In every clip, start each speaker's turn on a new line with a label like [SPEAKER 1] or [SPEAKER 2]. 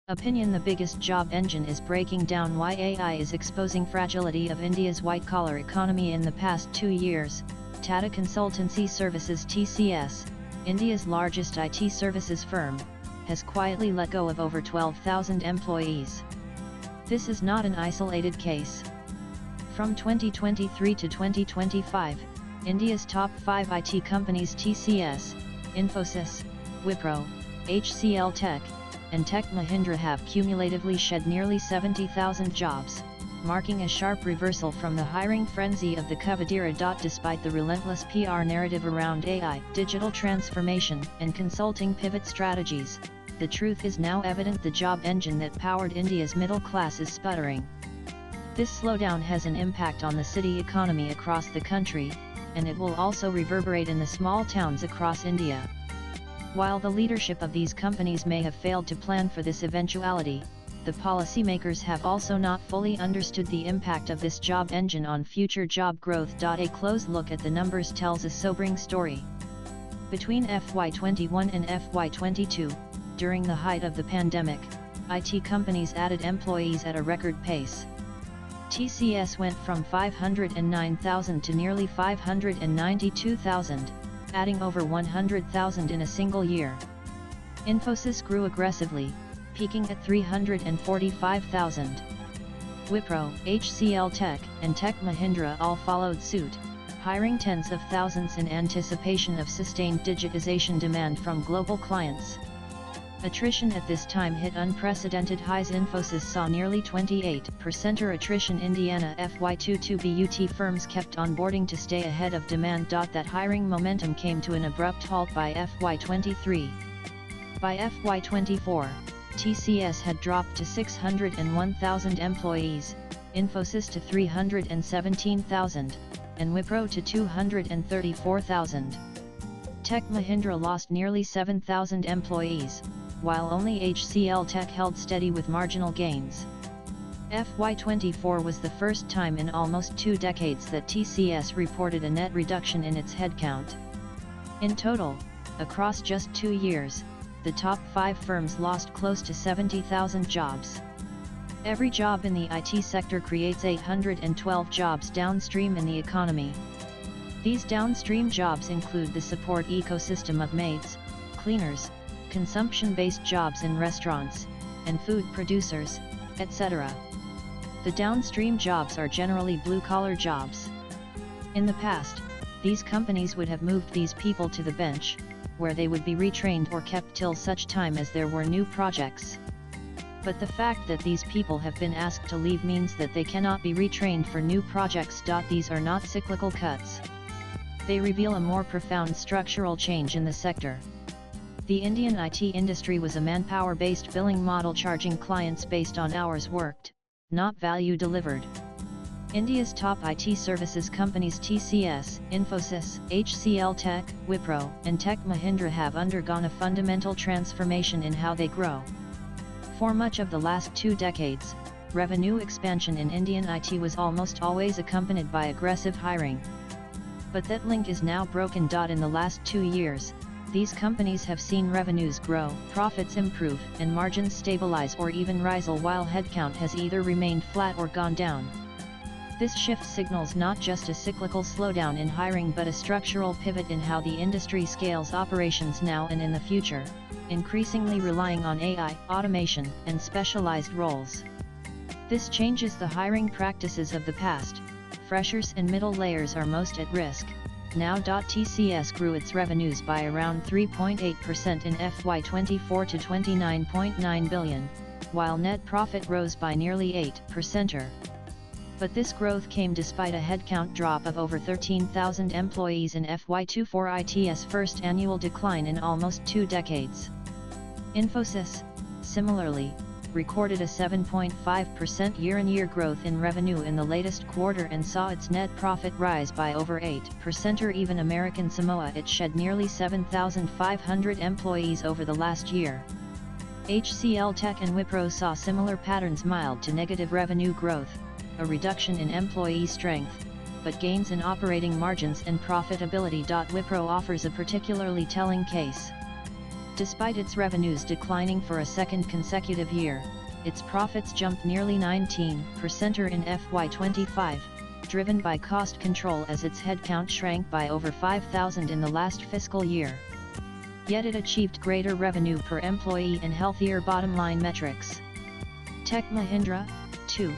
[SPEAKER 1] Opinion: the biggest job engine is breaking down why AI is exposing fragility of India's white-collar economy. In the past 2 years, Tata Consultancy Services (TCS), India's largest IT services firm, has quietly let go of over 12,000 employees. This is not an isolated case. From 2023 to 2025, India's top 5 IT companies TCS, Infosys, Wipro, HCL Tech, and Tech Mahindra have cumulatively shed nearly 70,000 jobs, marking a sharp reversal from the hiring frenzy of the COVID era. Despite the relentless PR narrative around AI, digital transformation, and consulting pivot strategies, the truth is now evident: the job engine that powered India's middle class is sputtering. This slowdown has an impact on the city economy across the country, and it will also reverberate in the small towns across India. While the leadership of these companies may have failed to plan for this eventuality, the policymakers have also not fully understood the impact of this job engine on future job growth. A close look at the numbers tells a sobering story. Between FY21 and FY22, during the height of the pandemic, IT companies added employees at a record pace. TCS went from 509,000 to nearly 592,000, adding over 100,000 in a single year. Infosys grew aggressively, peaking at 345,000. Wipro, HCL Tech, and Tech Mahindra all followed suit, hiring tens of thousands in anticipation of sustained digitization demand from global clients. Attrition at this time hit unprecedented highs. Infosys saw nearly 28% attrition. Indiana FY22 BUT firms kept onboarding to stay ahead of demand. That hiring momentum came to an abrupt halt by FY23. By FY24, TCS had dropped to 601,000 employees, Infosys to 317,000, and Wipro to 234,000. Tech Mahindra lost nearly 7,000 employees, while only HCL Tech held steady with marginal gains. FY24 was the first time in almost 2 decades that TCS reported a net reduction in its headcount. In total, across just 2 years, the top 5 firms lost close to 70,000 jobs. Every job in the IT sector creates 812 jobs downstream in the economy. These downstream jobs include the support ecosystem of maids, cleaners, consumption-based jobs in restaurants, and food producers, etc. The downstream jobs are generally blue-collar jobs. In the past, these companies would have moved these people to the bench, where they would be retrained or kept till such time as there were new projects. But the fact that these people have been asked to leave means that they cannot be retrained for new projects. These are not cyclical cuts. They reveal a more profound structural change in the sector. The Indian IT industry was a manpower-based billing model, charging clients based on hours worked, not value delivered. India's top IT services companies TCS, Infosys, HCL Tech, Wipro, and Tech Mahindra have undergone a fundamental transformation in how they grow. For much of the last 2 decades, revenue expansion in Indian IT was almost always accompanied by aggressive hiring. But that link is now broken. In the last 2 years, these companies have seen revenues grow, profits improve, and margins stabilize or even rise, while headcount has either remained flat or gone down. This shift signals not just a cyclical slowdown in hiring but a structural pivot in how the industry scales operations now and in the future, increasingly relying on AI, automation, and specialized roles. This changes the hiring practices of the past. Freshers and middle layers are most at risk. Now. TCS grew its revenues by around 3.8% in FY24 to 29.9 billion, while net profit rose by nearly 8%. But this growth came despite a headcount drop of over 13,000 employees in FY24, IT's first annual decline in almost 2 decades. Infosys, similarly, recorded a 7.5% year-on-year growth in revenue in the latest quarter and saw its net profit rise by over 8%. Even American Samoa, it shed nearly 7,500 employees over the last year. HCL Tech and Wipro saw similar patterns: mild to negative revenue growth, a reduction in employee strength, but gains in operating margins and profitability. Wipro offers a particularly telling case. Despite its revenues declining for a second consecutive year, its profits jumped nearly 19% in FY25, driven by cost control as its headcount shrank by over 5,000 in the last fiscal year. Yet it achieved greater revenue per employee and healthier bottom-line metrics. Tech Mahindra, too,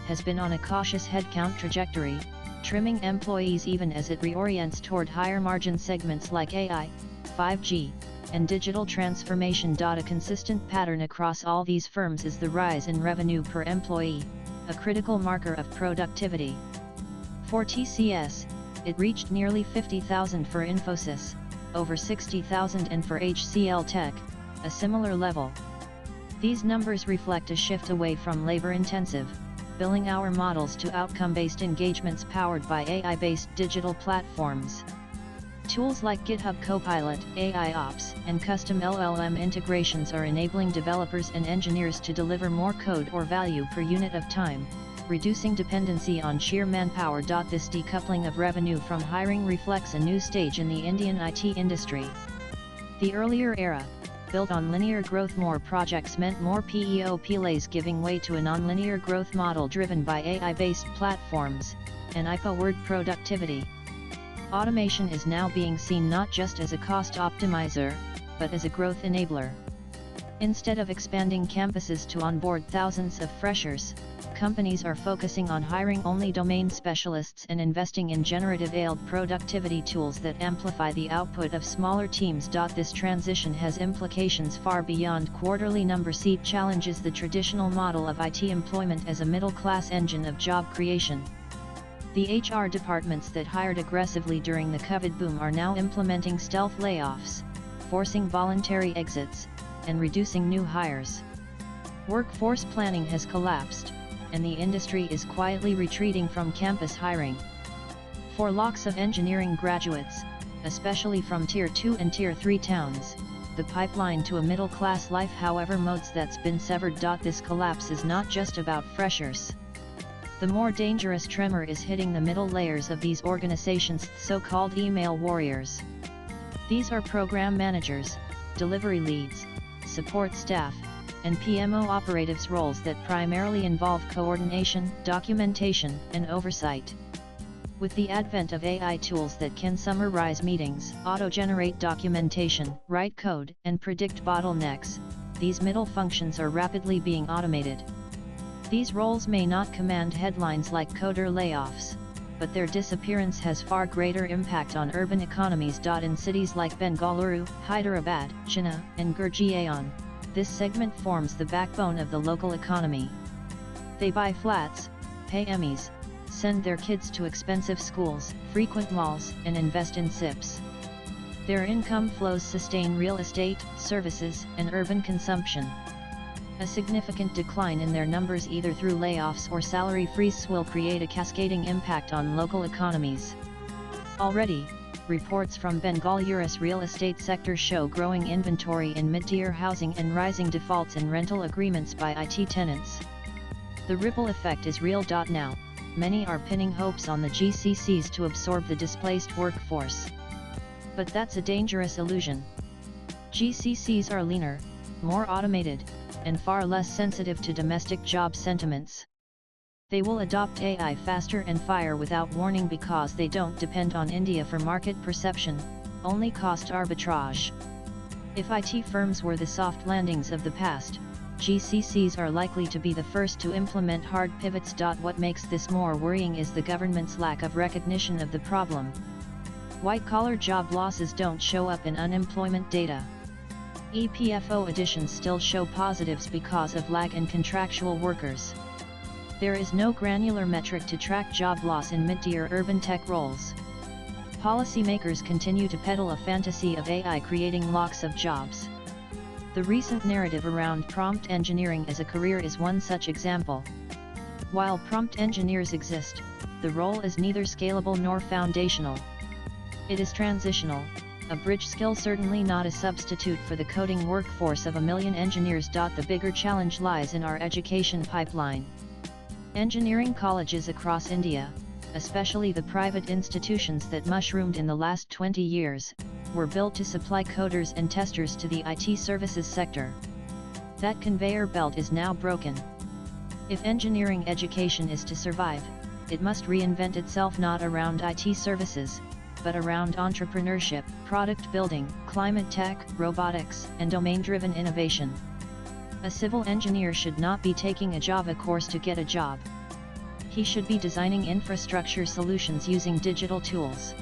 [SPEAKER 1] has been on a cautious headcount trajectory, trimming employees even as it reorients toward higher-margin segments like AI, 5G, and digital transformation. A consistent pattern across all these firms is the rise in revenue per employee, a critical marker of productivity. For TCS, it reached nearly 50,000 for Infosys, over 60,000 and for HCL Tech, a similar level. These numbers reflect a shift away from labor-intensive, billing hour models to outcome-based engagements powered by AI-based digital platforms. Tools like GitHub Copilot, AIOps, and custom LLM integrations are enabling developers and engineers to deliver more code or value per unit of time, reducing dependency on sheer manpower. This decoupling of revenue from hiring reflects a new stage in the Indian IT industry. The earlier era, built on linear growth, more projects meant more PEOPLAs, giving way to a non-linear growth model driven by AI-based platforms, and IP-word productivity. Automation is now being seen not just as a cost optimizer, but as a growth enabler. Instead of expanding campuses to onboard thousands of freshers, companies are focusing on hiring only domain specialists and investing in generative AI productivity tools that amplify the output of smaller teams. This transition has implications far beyond quarterly numbers. It challenges the traditional model of IT employment as a middle-class engine of job creation. The HR departments that hired aggressively during the COVID boom are now implementing stealth layoffs, forcing voluntary exits, and reducing new hires. Workforce planning has collapsed, and the industry is quietly retreating from campus hiring. For lakhs of engineering graduates, especially from Tier 2 and Tier 3 towns, the pipeline to a middle-class life, however modes, that's been severed. This collapse is not just about freshers. The more dangerous tremor is hitting the middle layers of these organizations, so-called email warriors. These are program managers, delivery leads, support staff, and PMO operatives, roles that primarily involve coordination, documentation, and oversight. With the advent of AI tools that can summarize meetings, auto-generate documentation, write code, and predict bottlenecks, these middle functions are rapidly being automated. These roles may not command headlines like coder layoffs, but their disappearance has far greater impact on urban economies. In cities like Bengaluru, Hyderabad, Chennai, and Gurgaon, this segment forms the backbone of the local economy. They buy flats, pay MEs, send their kids to expensive schools, frequent malls, and invest in SIPs. Their income flows sustain real estate, services, and urban consumption. A significant decline in their numbers, either through layoffs or salary freeze, will create a cascading impact on local economies. Already, reports from Bengaluru real estate sector show growing inventory in mid-tier housing and rising defaults in rental agreements by IT tenants. The ripple effect is real. Now, many are pinning hopes on the GCCs to absorb the displaced workforce. But that's a dangerous illusion. GCCs are leaner, more automated, and far less sensitive to domestic job sentiments. They will adopt AI faster and fire without warning because they don't depend on India for market perception, only cost arbitrage. If IT firms were the soft landings of the past, GCCs are likely to be the first to implement hard pivots. What makes this more worrying is the government's lack of recognition of the problem. White-collar job losses don't show up in unemployment data. EPFO additions still show positives because of lag in contractual workers. There is no granular metric to track job loss in mid-tier urban tech roles. Policymakers continue to peddle a fantasy of AI creating lakhs of jobs. The recent narrative around prompt engineering as a career is one such example. While prompt engineers exist, the role is neither scalable nor foundational. It is transitional, a bridge skill, certainly not a substitute for the coding workforce of a million engineers. The bigger challenge lies in our education pipeline. Engineering colleges across India, especially the private institutions that mushroomed in the last 20 years, were built to supply coders and testers to the IT services sector. That conveyor belt is now broken. If engineering education is to survive, it must reinvent itself not around IT services, but around entrepreneurship, product building, climate tech, robotics, and domain-driven innovation. A civil engineer should not be taking a Java course to get a job. He should be designing infrastructure solutions using digital tools.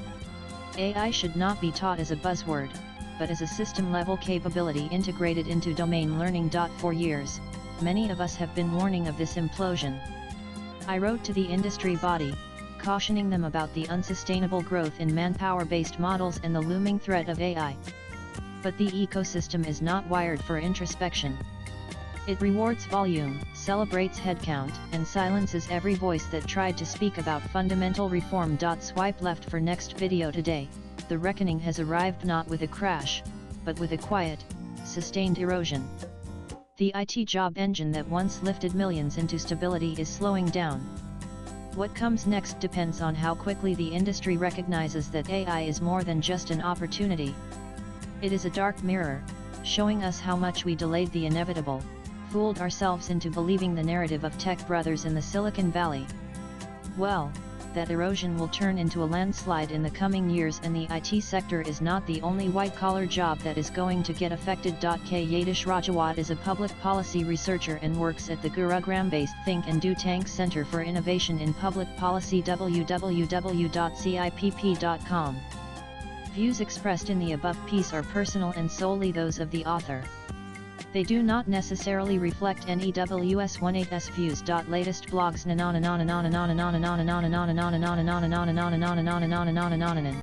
[SPEAKER 1] AI should not be taught as a buzzword, but as a system-level capability integrated into domain learning. For years, many of us have been warning of this implosion. I wrote to the industry body, cautioning them about the unsustainable growth in manpower-based models and the looming threat of AI. But the ecosystem is not wired for introspection. It rewards volume, celebrates headcount, and silences every voice that tried to speak about fundamental reform. Swipe left for next video today. The reckoning has arrived not with a crash, but with a quiet, sustained erosion. The IT job engine that once lifted millions into stability is slowing down. What comes next depends on how quickly the industry recognizes that AI is more than just an opportunity. It is a dark mirror, showing us how much we delayed the inevitable, fooled ourselves into believing the narrative of tech brothers in the Silicon Valley. Well, that erosion will turn into a landslide in the coming years, and the IT sector is not the only white-collar job that is going to get affected. K. Yatish Rajawat is a public policy researcher and works at the Gurugram-based Think and Do Tank Center for Innovation in Public Policy. www.cipp.com. Views expressed in the above piece are personal and solely those of the author. They do not necessarily reflect NEWS18's views. Latest blogs.